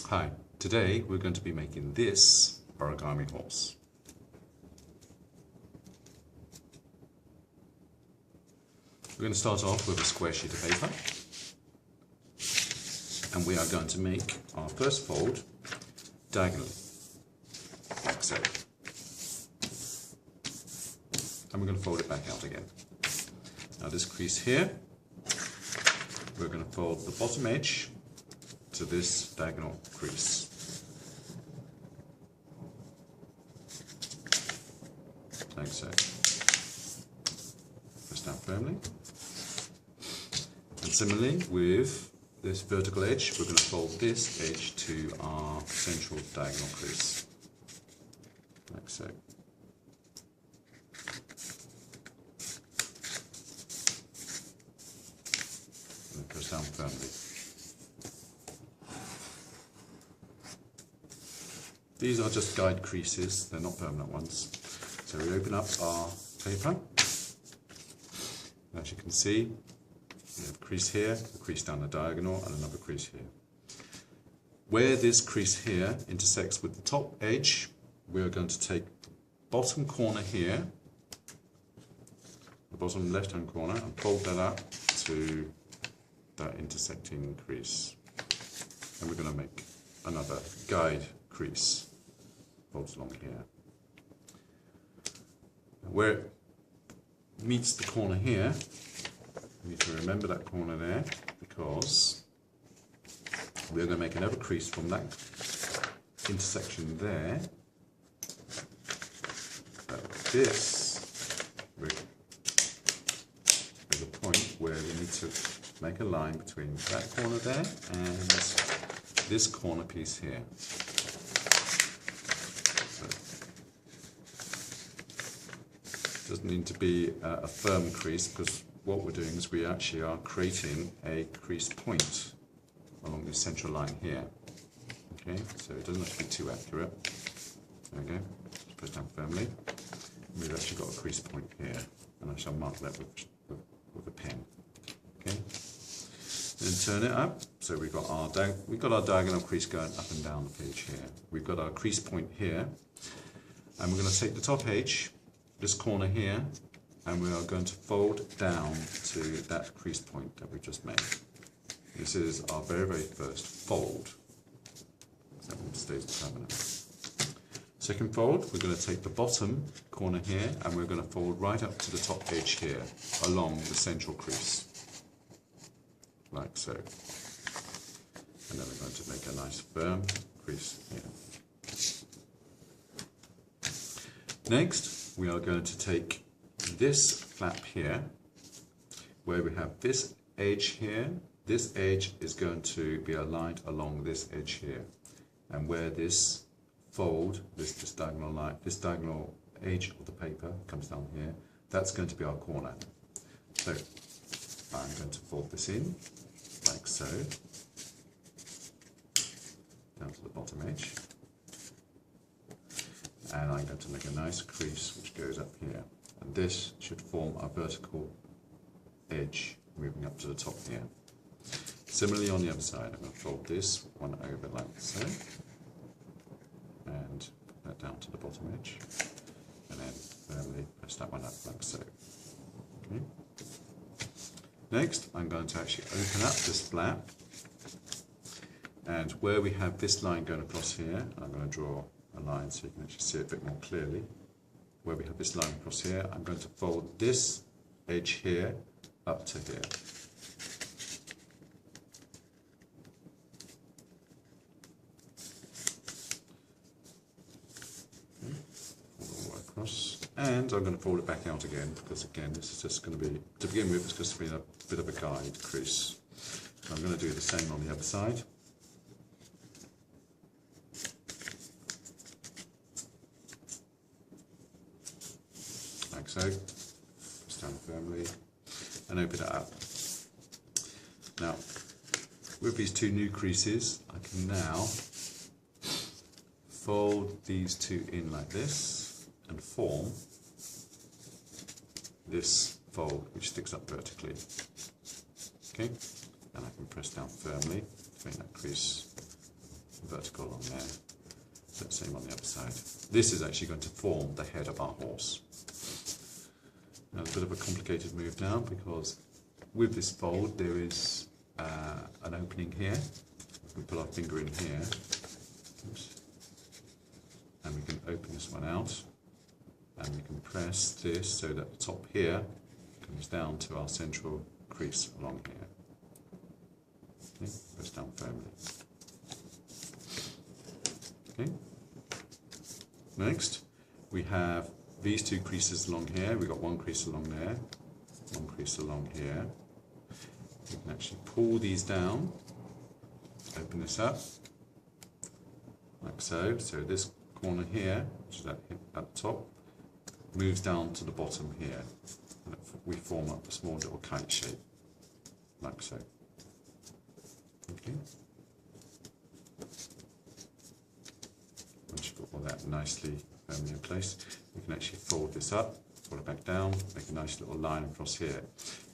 Hi, today we're going to be making this origami horse. We're going to start off with a square sheet of paper, and we are going to make our first fold diagonally, like so. And we're going to fold it back out again. Now this crease here, we're going to fold the bottom edge to this diagonal crease, like so. Press down firmly. And similarly with this vertical edge, we're going to fold this edge to our central diagonal crease, like so. And press down firmly. These are just guide creases, they're not permanent ones. So we open up our paper, and as you can see, we have a crease here, a crease down the diagonal, and another crease here. Where this crease here intersects with the top edge, we are going to take the bottom corner here, the bottom left-hand corner, and fold that up to that intersecting crease. And we're going to make another guide crease, folds along here. Where it meets the corner here, we need to remember that corner there, because we're going to make another crease from that intersection there. This is a point where we need to make a line between that corner there and this corner piece here. It doesn't need to be a firm crease, because what we're doing is we actually are creating a crease point along this central line here. Okay, so it doesn't have to be too accurate. There we go. Just press down firmly. We've actually got a crease point here, and I shall mark that with a pen. Okay. Then turn it up. So we've got our diagonal crease going up and down the page here. We've got our crease point here, and we're going to take the top edge, this corner here, and we are going to fold down to that crease point that we just made. This is our very first fold. So that one stays permanent. Second fold, we're going to take the bottom corner here, and we're going to fold right up to the top edge here, along the central crease, like so. And then we're going to make a nice firm crease here. Next, we are going to take this flap here, where we have this edge here. This edge is going to be aligned along this edge here, and where this fold, this diagonal line, this diagonal edge of the paper comes down here, that's going to be our corner. So I'm going to fold this in like so, down to the bottom edge, and I'm going to make a nice crease which goes up here. And this should form a vertical edge moving up to the top here. Similarly on the other side, I'm going to fold this one over like so, and put that down to the bottom edge, and then firmly press that one up like so. Okay. Next, I'm going to actually open up this flap, and where we have this line going across here, I'm going to draw a line so you can actually see it a bit more clearly. Where we have this line across here, I'm going to fold this edge here up to here. Okay. Fold all the way across, and I'm going to fold it back out again, because again this is just going to be, to begin with, it's just going to be a bit of a guide crease. So I'm going to do the same on the other side. Like so, press down firmly and open it up. Now, with these two new creases, I can now fold these two in like this and form this fold which sticks up vertically. Okay, and I can press down firmly to make that crease vertical along there. So same on the other side. This is actually going to form the head of our horse. Now, a bit of a complicated move now, because with this fold there is an opening here. We put our finger in here. Oops. And we can open this one out, and we can press this so that the top here comes down to our central crease along here. Okay, press down firmly. Okay. Next, we have these two creases along here. We've got one crease along there, one crease along here. We can actually pull these down, open this up, like so. So this corner here, which is at the top, moves down to the bottom here. And we form up a small little kite shape, like so. Okay. Once you've got all that nicely firmly in place, we can actually fold this up, fold it back down, make a nice little line across here.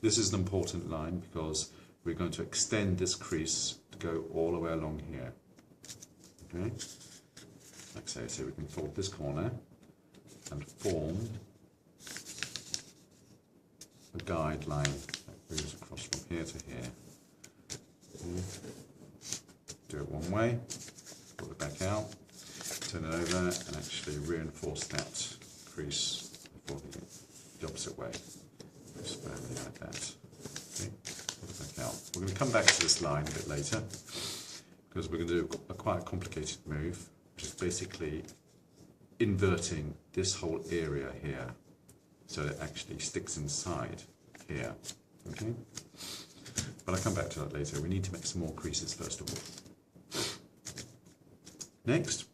This is an important line because we're going to extend this crease to go all the way along here. Okay, like so. So we can fold this corner and form a guide line that goes across from here to here. Okay. Do it one way, pull it back out, turn it over, and actually reinforce that crease for the opposite way. Just firmly like that. Okay, pull it back out. We're going to come back to this line a bit later, because we're going to do a quite complicated move, which is basically inverting this whole area here, so it actually sticks inside here. Okay, but I'll come back to that later. We need to make some more creases first of all. Next,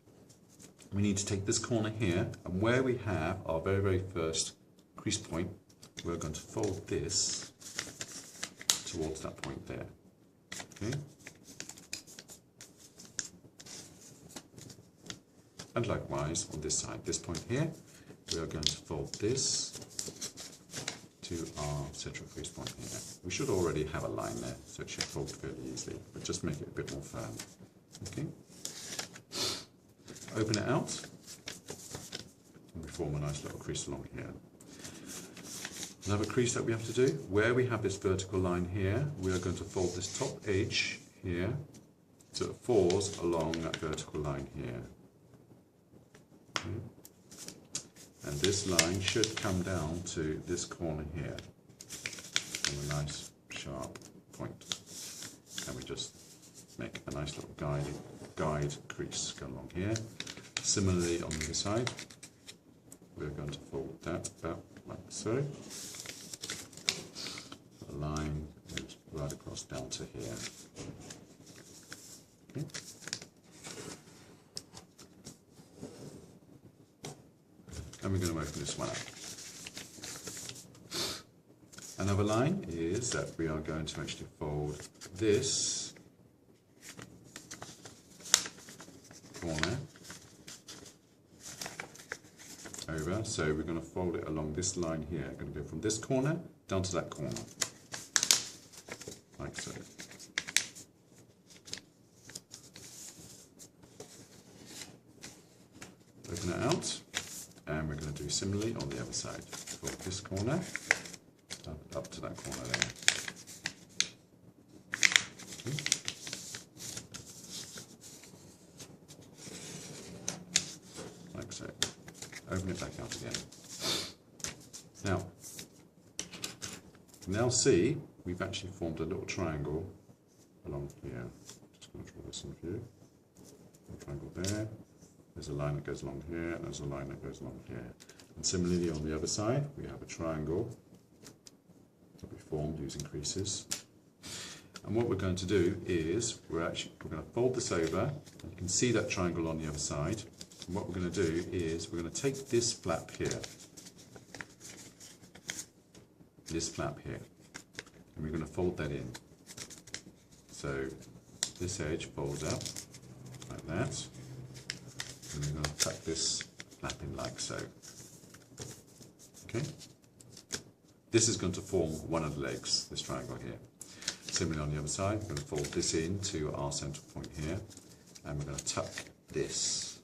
we need to take this corner here, and where we have our very, very first crease point, we're going to fold this towards that point there. Okay? And likewise on this side, this point here, we are going to fold this to our central crease point here. We should already have a line there, so it should fold fairly easily, but just make it a bit more firm. Okay? Open it out, and we form a nice little crease along here. Another crease that we have to do, where we have this vertical line here, we are going to fold this top edge here, so it falls along that vertical line here. Okay. And this line should come down to this corner here, from a nice sharp point. And we just make a nice little guide crease go along here. Similarly on the other side, we're going to fold that up like so. The line goes right across down to here. Okay. And we're going to open this one up. Another line is that we are going to actually fold this corner over, so we're going to fold it along this line here. We're going to go from this corner down to that corner, like so. Open it out, and we're going to do similarly on the other side. Fold this corner up to that corner there. Okay. Like so. Open it back out again. Now see, we've actually formed a little triangle along here. Just going to draw this in view. A triangle there. There's a line that goes along here, and there's a line that goes along here. And similarly on the other side, we have a triangle that we formed using creases. And what we're going to do is we're going to fold this over, and you can see that triangle on the other side. And what we're going to do is we're going to take this flap here, and we're going to fold that in. So this edge folds up like that, and we're going to tuck this flap in like so. Okay. This is going to form one of the legs, this triangle here. Similarly on the other side, we're going to fold this in to our central point here, and we're going to tuck this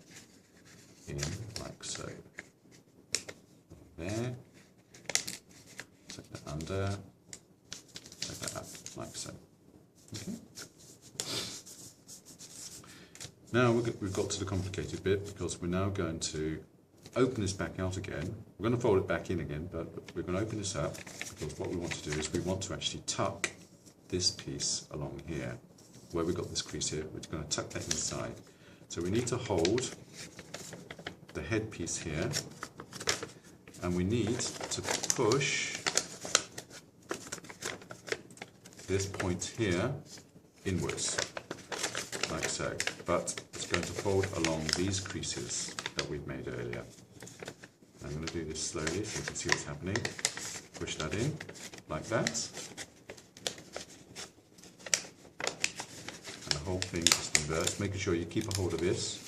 in like so. There, take that under, take that up like so. Okay. Now we've got to the complicated bit, because we're now going to open this back out again. We're going to fold it back in again, but we're going to open this up, because what we want to do is we want to actually tuck this piece along here. Where we've got this crease here, we're going to tuck that inside. So we need to hold the head piece here, and we need to push this point here inwards, like so. But it's going to fold along these creases that we've made earlier. I'm going to do this slowly so you can see what's happening. Push that in, like that. And the whole thing just inverts, making sure you keep a hold of this.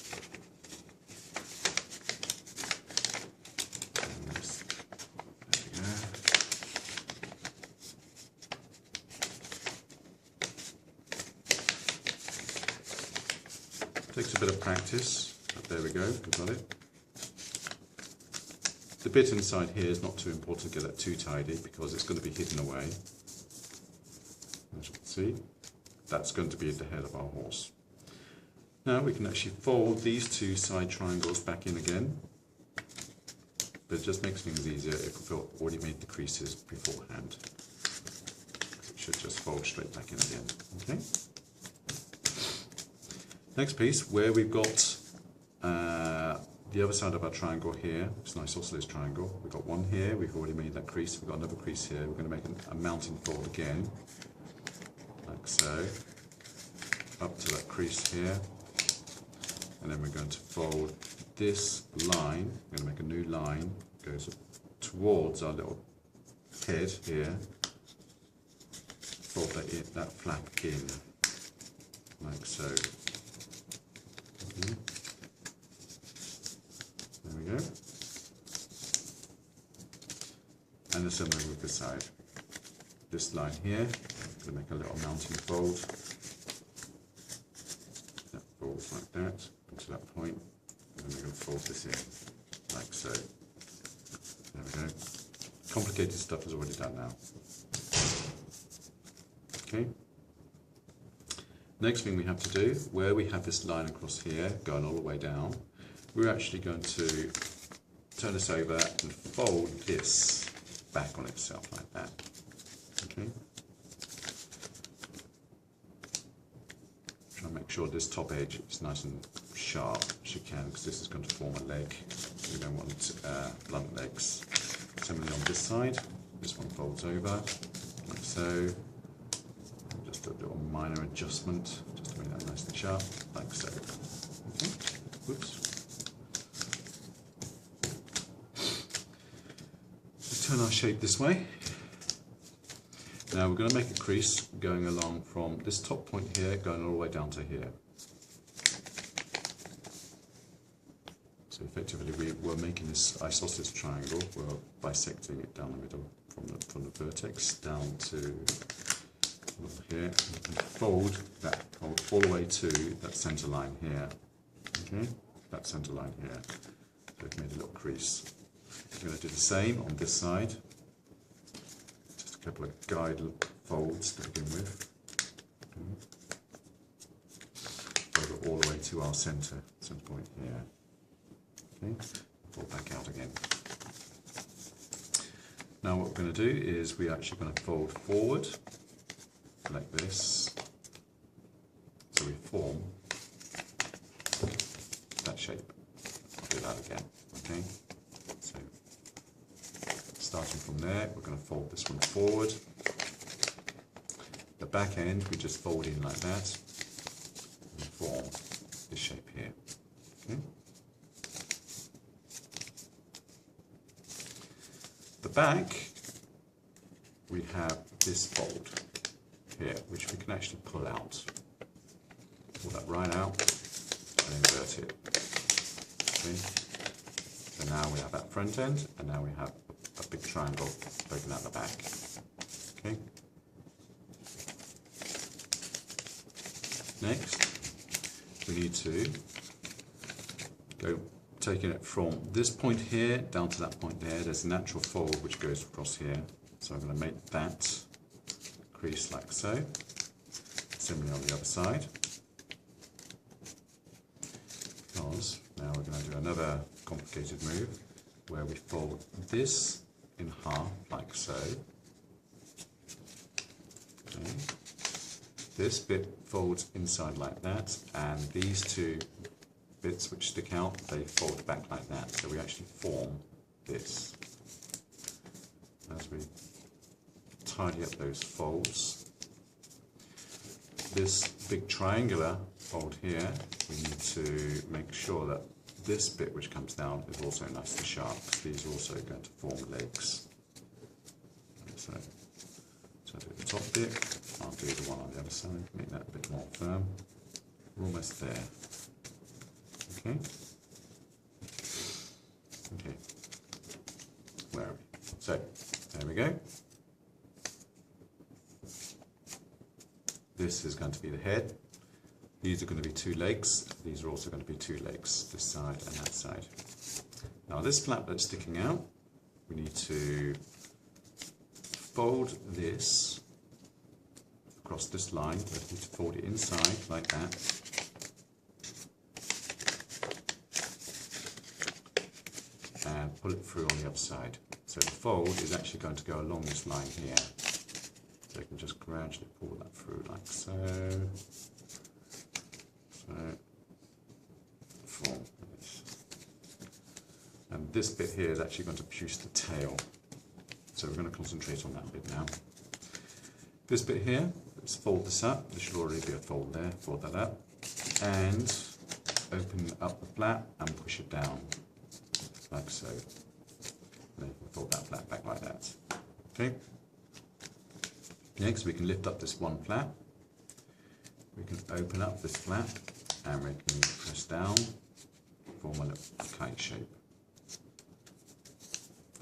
Takes a bit of practice, but there we go, we've got it. The bit inside here is not too important to get that too tidy, because it's going to be hidden away. As you can see, that's going to be at the head of our horse. Now we can actually fold these two side triangles back in again, but it just makes things easier if we've already made the creases beforehand. It should just fold straight back in again. Okay. Next piece, where we've got the other side of our triangle here, it's an isosceles triangle. We've got one here, we've already made that crease, we've got another crease here. We're going to make a mounting fold again, like so, up to that crease here. And then we're going to fold this line, we're going to make a new line, goes towards our little head here. Fold that flap in, like so. There we go. And the same with this side. This line here, I'm going to make a little mounting fold. That folds like that, to that point, and then we're going to fold this in, like so. There we go. Complicated stuff is already done now. Okay. Next thing we have to do, where we have this line across here, going all the way down, we're actually going to turn this over and fold this back on itself like that. Okay. Try and make sure this top edge is nice and sharp as you can, because this is going to form a leg. We don't want blunt legs. Similarly on this side, this one folds over like so. Just a little minor adjustment, just to make that nice and sharp, like so. Okay. Whoops. Let's turn our shape this way. Now we're going to make a crease going along from this top point here, going all the way down to here. So effectively we're making this isosceles triangle, we're bisecting it down the middle from the vertex down to here, and fold that all the way to that centre line here. Okay, that centre line here. So we've made a little crease. We're going to do the same on this side. Just a couple of guide folds to begin with. Fold it all the way to our centre point here. Okay, fold back out again. Now what we're going to do is we're actually going to fold forward like this, so we form that shape. I'll do that again, okay? So, starting from there, we're going to fold this one forward. The back end, we just fold in like that, and form this shape here, okay? The back, we have this fold here, which we can actually pull out. Pull that right out and invert it. Okay. So now we have that front end, and now we have a big triangle poking out the back. Okay. Next, we need to go taking it from this point here down to that point there. There's a natural fold which goes across here. So I'm going to make that crease like so. Similarly on the other side. Because now we're going to do another complicated move where we fold this in half like so. Okay. This bit folds inside like that, and these two bits which stick out, they fold back like that. So we actually form this. As we tidy up those folds, this big triangular fold here, we need to make sure that this bit which comes down is also nice and sharp, because these are also going to form legs. So I'll do the top bit, I'll do the one on the other side, make that a bit more firm. We're almost there. Okay. Okay. Where are we? So, there we go. This is going to be the head. These are going to be two legs. These are also going to be two legs, this side and that side. Now this flap that's sticking out, we need to fold this across this line. We need to fold it inside like that. And pull it through on the other side. So the fold is actually going to go along this line here. So you can just gradually pull that through like so. So, form this. And this bit here is actually going to produce the tail. So we're going to concentrate on that bit now. This bit here, let's fold this up. There should already be a fold there. Fold that up. And open up the flap and push it down. Like so. And then you can fold that flap back like that. Okay. Next we can lift up this one flap. We can open up this flap and we can press down, form a little kite shape.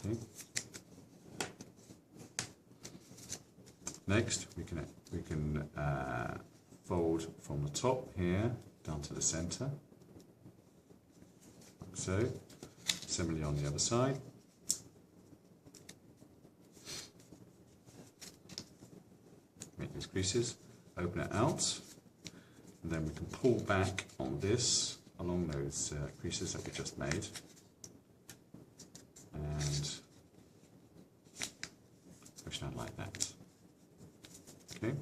Okay. Next we can fold from the top here down to the center. Like so. Similarly on the other side. Make these creases, open it out, and then we can pull back on this along those creases that we just made, and push down like that. Okay.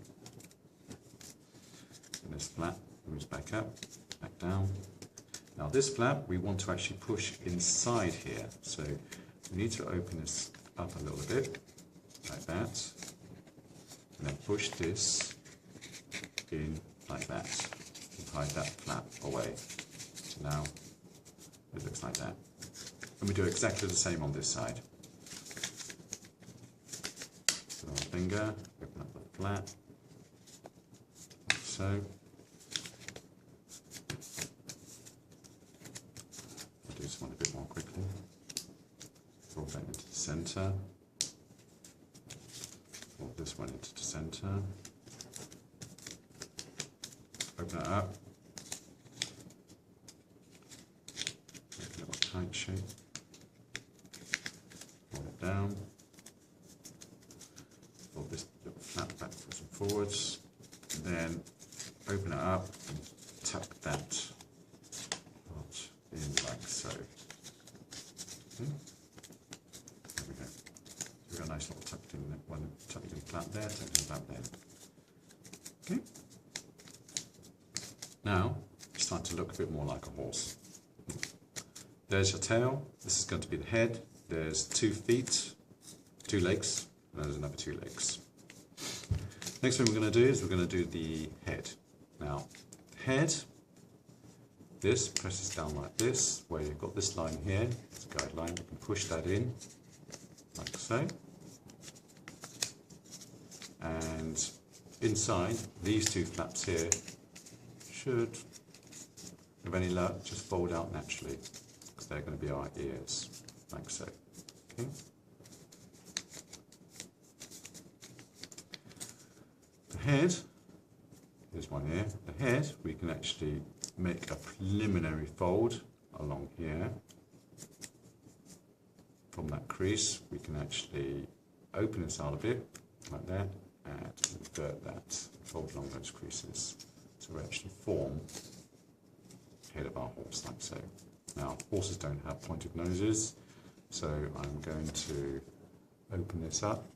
And this flap moves back up, back down. Now this flap we want to actually push inside here, so we need to open this up a little bit, like that, and then push this in like that, and hide that flap away. So now it looks like that. And we do exactly the same on this side. So our finger, open up the flap, like so. Do this one a bit more quickly. Fold that into the center. Fold this one into the center. Open it up. Make a little kite shape. Fold it down. Fold this little flap backwards and forwards. And then open it up and tuck that in like so. Okay. There we go. So we've got a nice little tucked in one, tucked in flap there, tucked in flap there. Okay. Now it's starting to look a bit more like a horse. There's your tail. This is going to be the head. There's 2 feet, 2 legs, and there's another 2 legs. Next thing we're going to do is we're going to do the head. Now, head. This presses down like this, where you've got this line here, it's a guideline, you can push that in, like so. And inside, these 2 flaps here should, with any luck, just fold out naturally, because they're going to be our ears, like so. Okay. The head, here's one here, the head we can actually make a preliminary fold along here. From that crease, we can actually open this out a bit, like that, and invert that, fold along those creases. So we actually form the head of our horse, like so. Now, horses don't have pointed noses, so I'm going to open this up,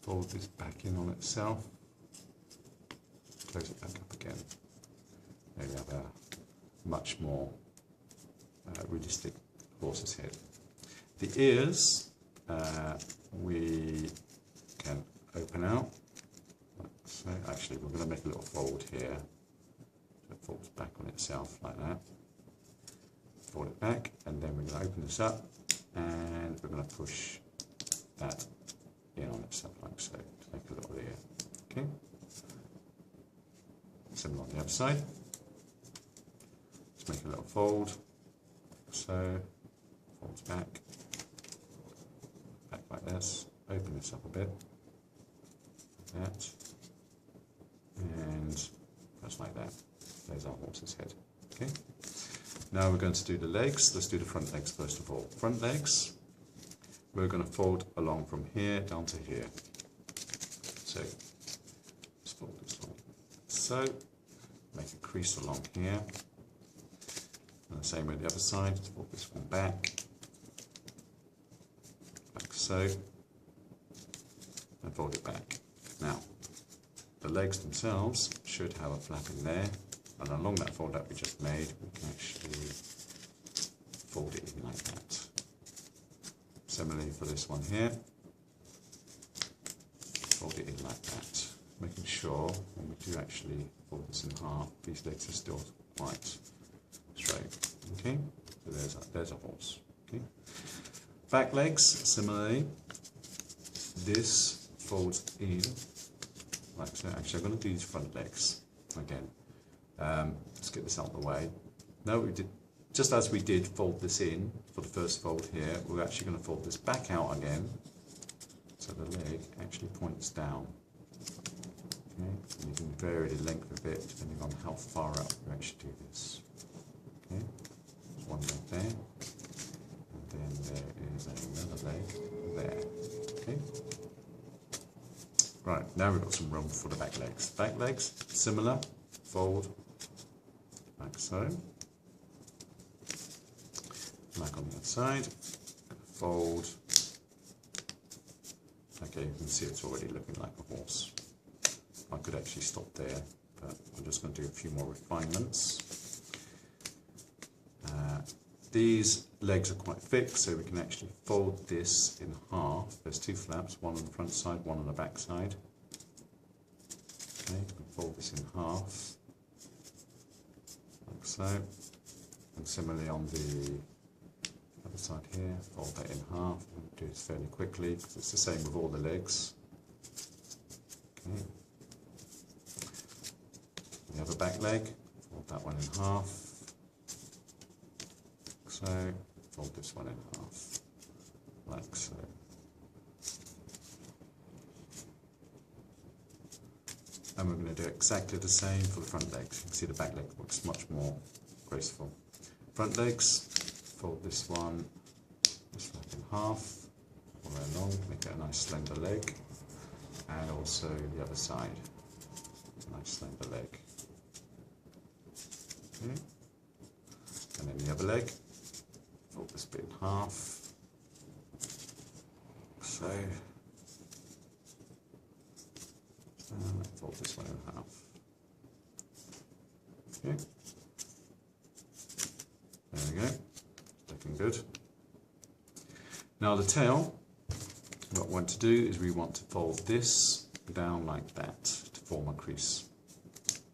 fold this back in on itself, close it back up again. There we have a much more realistic horse's head. The ears we can open out. So actually, we're going to make a little fold here. So it folds back on itself like that. Fold it back, and then we're going to open this up, and we're going to push that in on itself like so to make a little ear. Okay. Similar on the other side. Let's make a little fold. So folds back. Back like this. Open this up a bit. Like that. And just like that. There's our horse's head. Okay. Now we're going to do the legs. Let's do the front legs first of all. Front legs, we're going to fold along from here down to here. So let's fold this one. So make a crease along here. And the same with the other side. Fold this one back. Like so. And fold it back. Now, the legs themselves should have a flap in there. And along that fold that we just made, we can actually fold it in like that. Similarly for this one here, fold it in like that. Making sure when we do actually fold this in half, these legs are still quite straight. Okay, so there's a horse. Okay, back legs, similarly, this folds in like so. Actually, I'm going to do these front legs again. Let's get this out of the way. No, we did, just as we did fold this in for the first fold here, we're actually going to fold this back out again, so the leg actually points down. Okay, and you can vary the length of it depending on how far up you actually do this. Okay, there's one leg there, and then there is another leg there. Okay. Right, now we've got some room for the back legs. Back legs, similar, fold, like so. Back on the other side, fold. Okay, you can see it's already looking like a horse. I could actually stop there, but I'm just going to do a few more refinements. These legs are quite thick, so we can actually fold this in half. There's two flaps, one on the front side, one on the back side. Okay, we can fold this in half, like so. And similarly on the other side here, fold that in half. We'll do this fairly quickly because it's the same with all the legs. Okay. The other back leg, fold that one in half. So, fold this one in half, like so. And we're going to do exactly the same for the front legs. You can see the back leg looks much more graceful. Front legs, fold this one, this one in half, all the way along, make it a nice slender leg. And also the other side, nice slender leg. Okay. And then the other leg. Fold this bit in half, so, and fold this one in half. Okay, there we go, looking good. Now the tail, what we want to do is we want to fold this down like that to form a crease.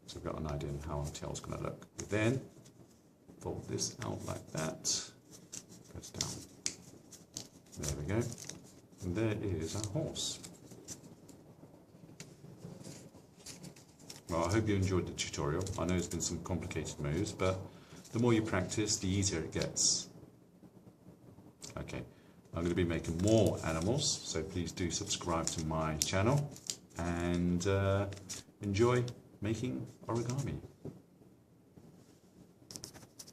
So we've got an idea of how our tail is going to look. We then fold this out like that. Goes down. There we go. And there is our horse. Well, I hope you enjoyed the tutorial. I know there's been some complicated moves, but the more you practice, the easier it gets. Okay, I'm going to be making more animals, so please do subscribe to my channel and enjoy making origami.